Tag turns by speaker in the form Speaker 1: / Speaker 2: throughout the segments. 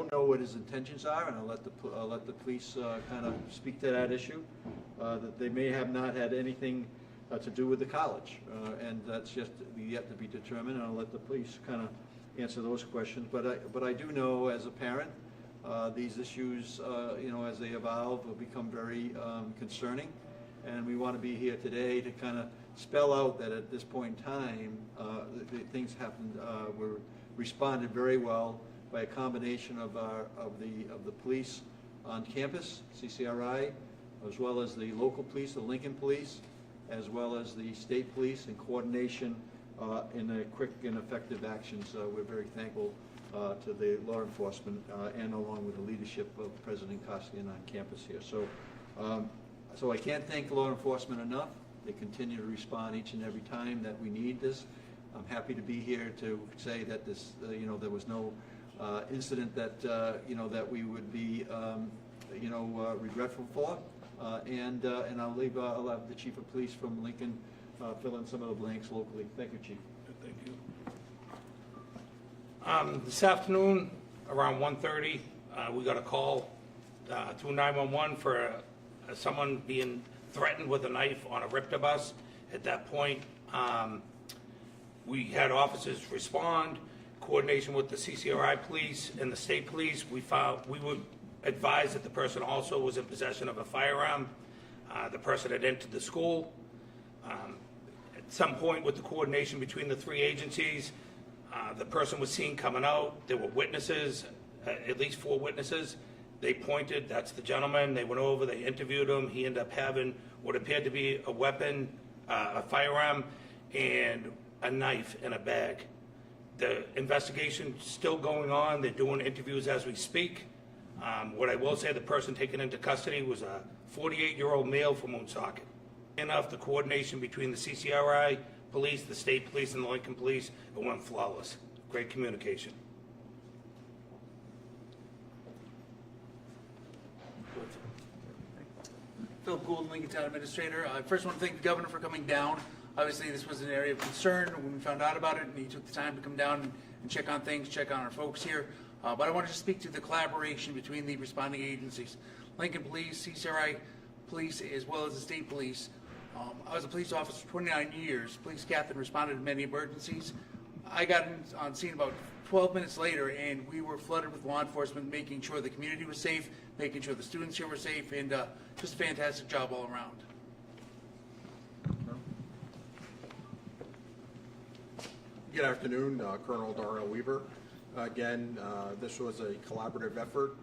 Speaker 1: don't know what his intentions are, and I'll let the police kind of speak to that issue. That they may have not had anything to do with the college, and that's just yet to be determined. And I'll let the police kind of answer those questions. But I do know, as a parent, these issues, you know, as they evolve, will become very concerning. And we want to be here today to kind of spell out that at this point in time, things happened. Were responded very well by a combination of the police on campus, CCRI, as well as the local police, the Lincoln police, as well as the state police, in coordination in a quick and effective action. So we're very thankful to the law enforcement and along with the leadership of President Costigan on campus here. So I can't thank law enforcement enough. They continue to respond each and every time that we need this. I'm happy to be here to say that this, you know, there was no incident that you know, that we would be you know, regretful for. And I'll have the Chief of Police from Lincoln fill in some of the blanks locally. Thank you, Chief.
Speaker 2: Thank you. This afternoon, around 1:30, we got a call through 911 for someone being threatened with a knife on a RIPTA bus. At that point, we had officers respond, coordination with the CCRI police and the state police. We were advised that the person also was in possession of a firearm. The person had entered the school. At some point with the coordination between the three agencies, the person was seen coming out. There were witnesses, at least 4 witnesses. They pointed, that's the gentleman. They went over, they interviewed him. He ended up having what appeared to be a weapon, a firearm, and a knife in a bag. The investigation's still going on. They're doing interviews as we speak. What I will say, the person taken into custody was a 48-year-old male from Woonsocket. Enough, the coordination between the CCRI police, the state police, and the Lincoln police, it went flawless. Great communication.
Speaker 3: Philip Gould, Lincoln Town Administrator. I first want to thank the Governor for coming down. Obviously, this was an area of concern when we found out about it, and he took the time to come down and check on things, check on our folks here. But I wanted to speak to the collaboration between the responding agencies. Lincoln Police, CCRI Police, as well as the State Police. I was a police officer for 29 years. Police captain responded to many emergencies. I got on scene about 12 minutes later, and we were flooded with law enforcement, making sure the community was safe, making sure the students here were safe, and just a fantastic job all around.
Speaker 4: Good afternoon, Colonel Darnell Weaver. Again, this was a collaborative effort.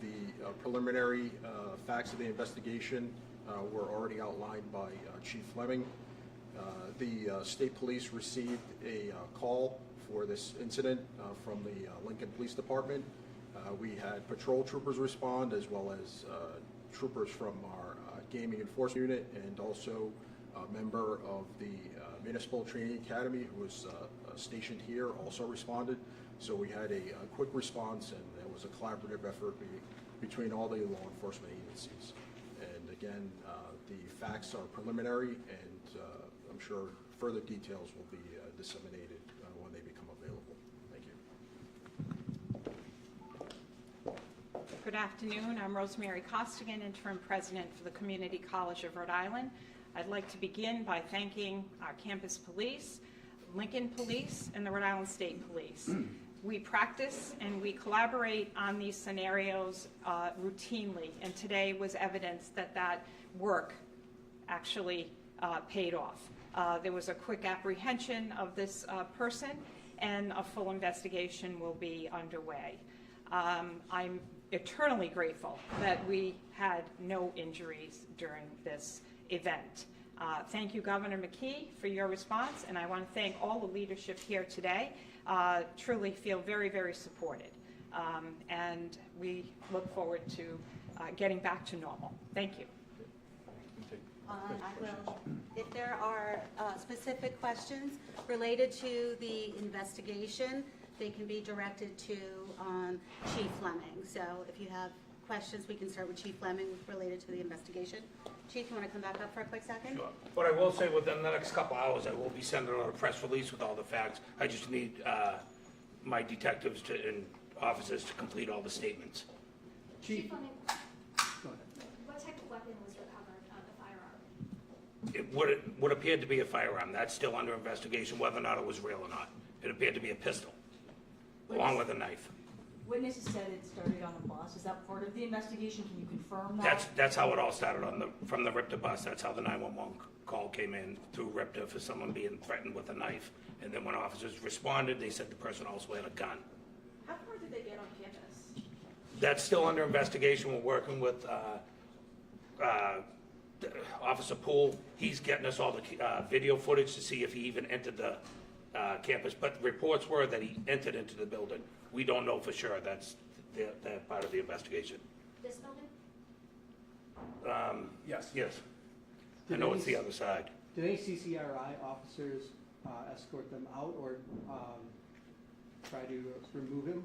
Speaker 4: The preliminary facts of the investigation were already outlined by Chief Fleming. The state police received a call for this incident from the Lincoln Police Department. We had patrol troopers respond, as well as troopers from our gaming enforcement unit, and also a member of the Municipal Training Academy who was stationed here also responded. So we had a quick response, and it was a collaborative effort between all the law enforcement agencies. And again, the facts are preliminary, and I'm sure further details will be disseminated when they become available. Thank you.
Speaker 5: Good afternoon. I'm Rosemary Costigan, Interim President for the Community College of Rhode Island. I'd like to begin by thanking our campus police, Lincoln Police, and the Rhode Island State Police. We practice and we collaborate on these scenarios routinely, and today was evidence that that work actually paid off. There was a quick apprehension of this person, and a full investigation will be underway. I'm eternally grateful that we had no injuries during this event. Thank you, Governor McKee, for your response, and I want to thank all the leadership here today. Truly feel very, very supported, and we look forward to getting back to normal. Thank you.
Speaker 6: I will. If there are specific questions related to the investigation, they can be directed to Chief Fleming. So if you have questions, we can start with Chief Fleming related to the investigation. Chief, you want to come back up for a quick second?
Speaker 2: Sure. But I will say within the next couple hours, I will be sending out a press release with all the facts. I just need my detectives to, and officers to complete all the statements.
Speaker 7: Chief,
Speaker 8: Fleming,
Speaker 7: go ahead.
Speaker 8: what type of weapon was recovered, the firearm?
Speaker 2: It would appear to be a firearm. That's still under investigation, whether or not it was real or not. It appeared to be a pistol, along with a knife.
Speaker 9: Witnesses said it started on a bus. Is that part of the investigation? Can you confirm that?
Speaker 2: That's how it all started from the RIPTA bus. That's how the 911 call came in through RIPTA for someone being threatened with a knife. And then when officers responded, they said the person also had a gun.
Speaker 10: How far did they get on campus?
Speaker 2: That's still under investigation. We're working with Officer Poole. He's getting us all the video footage to see if he even entered the campus. But reports were that he entered into the building. We don't know for sure. That's that part of the investigation.
Speaker 8: This building?
Speaker 4: Yes.
Speaker 2: Yes. I know it's the other side.
Speaker 7: Did any CCRI officers escort them out or try to remove him?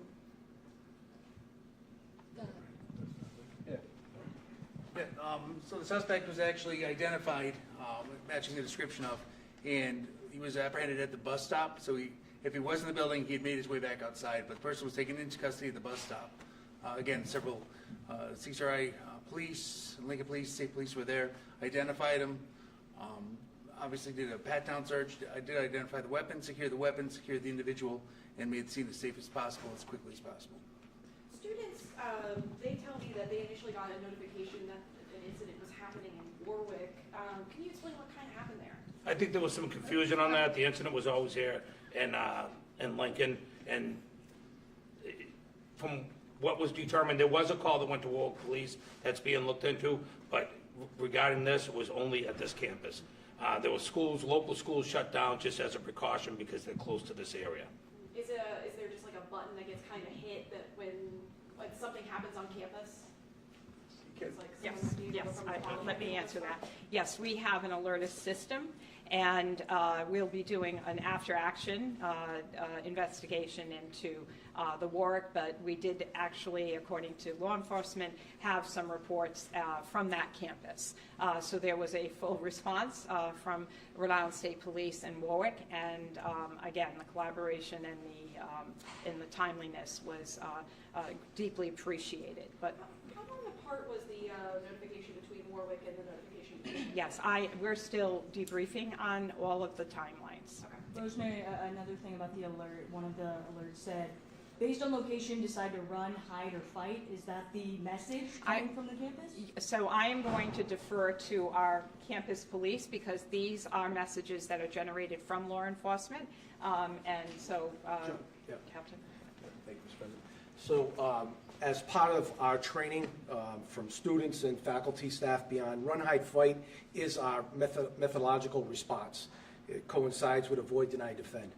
Speaker 3: Yeah, so the suspect was actually identified, matching the description of, and he was apprehended at the bus stop. So if he was in the building, he had made his way back outside, but the person was taken into custody at the bus stop. Again, several CCRI police, Lincoln police, state police were there, identified him, obviously did a pat-down search. I did identify the weapon, secured the individual, and made the scene as safe as possible, as quickly as possible.
Speaker 10: Students, they tell me that they initially got a notification that an incident was happening in Warwick. Can you explain what kind of happened there?
Speaker 2: I think there was some confusion on that. The incident was always here in Lincoln, and from what was determined, there was a call that went to Warwick Police that's being looked into, but regarding this, it was only at this campus. There were schools, local schools shut down just as a precaution because they're close to this area.
Speaker 10: Is there just like a button that gets kind of hit that when something happens on campus? It's like
Speaker 5: Yes,
Speaker 10: someone's being
Speaker 5: yes,
Speaker 10: from the bottom
Speaker 5: let
Speaker 10: of
Speaker 5: me
Speaker 10: the
Speaker 5: answer
Speaker 10: spot?
Speaker 5: that. Yes, we have an alertus system, and we'll be doing an after-action investigation into the Warwick, but we did actually, according to law enforcement, have some reports from that campus. So there was a full response from Rhode Island State Police and Warwick, and again, the collaboration and the timeliness was deeply appreciated. But
Speaker 10: How long apart was the notification between Warwick and the notification between?
Speaker 5: yes, we're still debriefing on all of the timelines.
Speaker 9: Rosemary, another thing about the alert, one of the alerts said, based on location, decide to run, hide, or fight. Is that the message coming from the campus?
Speaker 5: So I am going to defer to our campus police because these are messages that are generated from law enforcement. And so,
Speaker 11: Yeah.
Speaker 5: Captain.
Speaker 11: Thank you, Mr. President. So as part of our training from students and faculty staff beyond, Run, Hide, Fight is our methodological response. It coincides with avoid, deny, defend.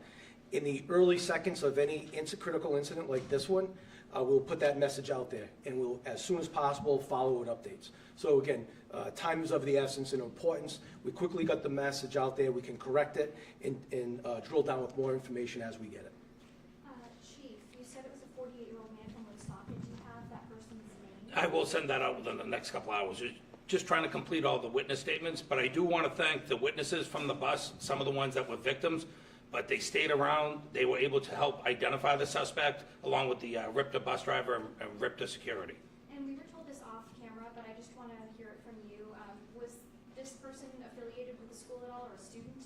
Speaker 11: In the early seconds of any critical incident like this one, we'll put that message out there, and we'll, as soon as possible, follow with updates. So again, time is of the essence and importance. We quickly got the message out there. We can correct it and drill down with more information as we get it.
Speaker 8: Chief, you said it was a 48-year-old man from Woonsocket. Do you have that person's name?
Speaker 2: I will send that out within the next couple hours. Just trying to complete all the witness statements, but I do want to thank the witnesses from the bus, some of the ones that were victims, but they stayed around. They were able to help identify the suspect along with the RIPTA bus driver and RIPTA security.
Speaker 8: And we were told this off camera, but I just want to hear it from you. Was this person affiliated with the school at all or a student?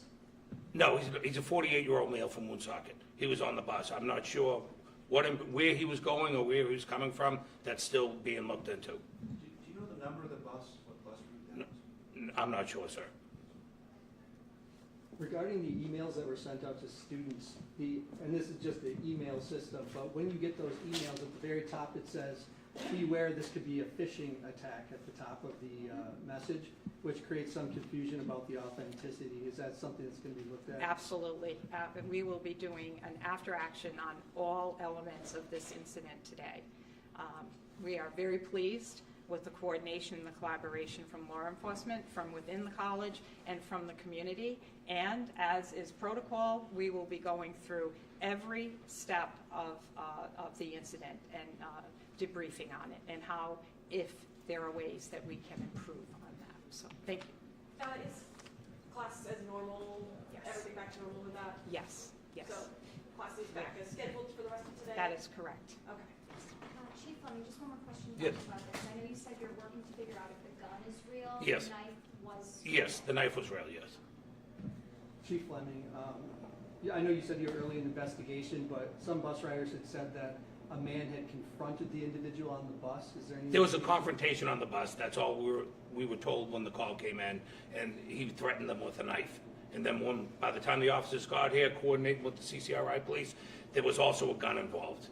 Speaker 2: No, he's a 48-year-old male from Woonsocket. He was on the bus. I'm not sure where he was going or where he was coming from. That's still being looked into.
Speaker 1: Do you know the number of the bus, what bus route that was?
Speaker 2: I'm not sure, sir.
Speaker 7: Regarding the emails that were sent out to students, and this is just the email system, but when you get those emails, at the very top it says, beware, this could be a phishing attack at the top of the message, which creates some confusion about the authenticity. Is that something that's going to be looked at?
Speaker 5: Absolutely. We will be doing an after-action on all elements of this incident today. We are very pleased with the coordination and the collaboration from law enforcement, from within the college, and from the community. And as is protocol, we will be going through every step of the incident and debriefing on it, and how, if there are ways that we can improve on that. So, thank you.
Speaker 10: Is class as normal?
Speaker 5: Yes.
Speaker 10: Everything back to normal with that?
Speaker 5: Yes, yes.
Speaker 10: So class is back as scheduled for the rest of today?
Speaker 5: That is correct.
Speaker 10: Okay.
Speaker 8: Fleming, just one more question
Speaker 2: Yes.
Speaker 8: about this. I know you said you're working to figure out if the gun is real.
Speaker 2: Yes.
Speaker 8: The knife was.
Speaker 2: Yes, the knife was real, yes.
Speaker 7: Chief Fleming, yeah, I know you said you were early in the investigation, but some bus riders had said that a man had confronted the individual on the bus. Is there any?
Speaker 2: There was a confrontation on the bus, that's all we were told when the call came in, and he threatened them with a knife. And then by the time the officers got here, coordinating with the CCRI police, there was also a gun involved.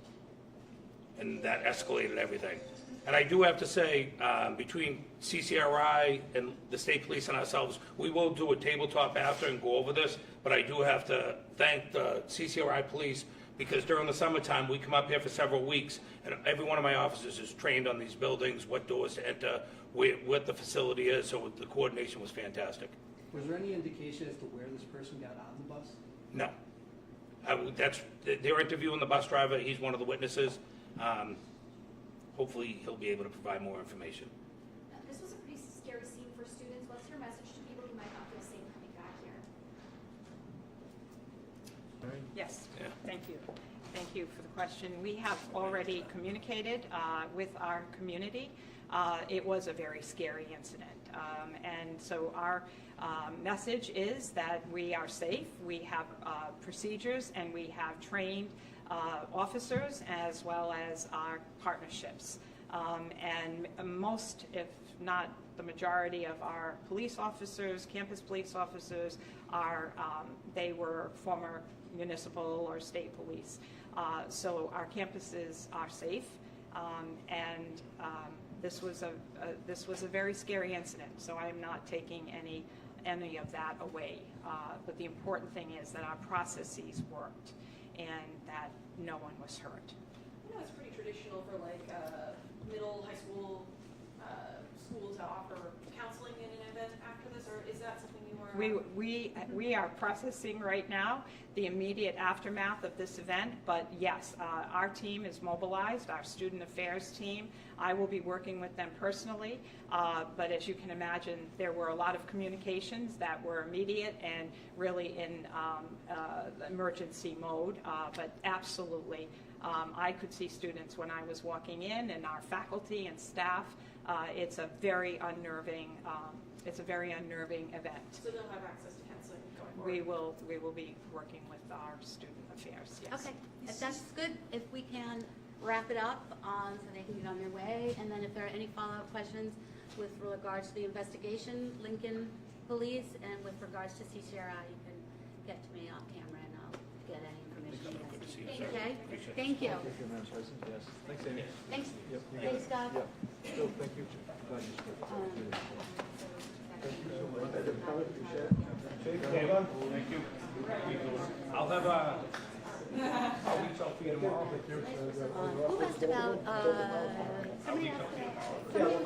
Speaker 2: And that escalated everything. And I do have to say, between CCRI and the state police and ourselves, we will do a tabletop after and go over this, but I do have to thank the CCRI police, because during the summertime, we come up here for several weeks, and every one of my officers is trained on these buildings, what doors to enter, what the facility is, so the coordination was fantastic.
Speaker 7: Was there any indication as to where this person got on the bus?
Speaker 2: No. They're interviewing the bus driver, he's one of the witnesses. Hopefully, he'll be able to provide more information.
Speaker 8: This was a pretty scary scene for students. What's your message to people who might not feel safe coming back here?
Speaker 5: Yes,
Speaker 2: Yeah.
Speaker 5: thank you. Thank you for the question. We have already communicated with our community. It was a very scary incident. And so our message is that we are safe, we have procedures, and we have trained officers as well as our partnerships. And most, if not the majority of our police officers, campus police officers, they were former municipal or state police. So our campuses are safe, and this was a very scary incident. So I am not taking any of that away. But the important thing is that our processes worked and that no one was hurt.
Speaker 10: I know it's pretty traditional for like middle, high school schools to offer counseling in an event after this, or is that something you were?
Speaker 5: We are processing right now the immediate aftermath of this event, but yes, our team is mobilized, our student affairs team. I will be working with them personally, but as you can imagine, there were a lot of communications that were immediate and really in emergency mode, but absolutely, I could see students when I was walking in, and our faculty and staff. It's a very unnerving event.
Speaker 10: So they'll have access to counseling going forward?
Speaker 5: We will be working with our student affairs, yes.
Speaker 6: Okay, if that's good, if we can wrap it up so they can get on their way. And then if there are any follow-up questions with regards to the investigation, Lincoln Police, and with regards to CCRI, you can get to me off camera and I'll get any information you guys need. Okay? Thank you.
Speaker 1: Thank you, Madam President, yes. Thanks, Amy.
Speaker 6: Thanks.
Speaker 1: Yep.
Speaker 6: Thanks, Scott.
Speaker 1: Still, thank you. Glad you spoke.
Speaker 2: Thank you. I'll reach out to you tomorrow.
Speaker 6: Who asked about, somebody asked about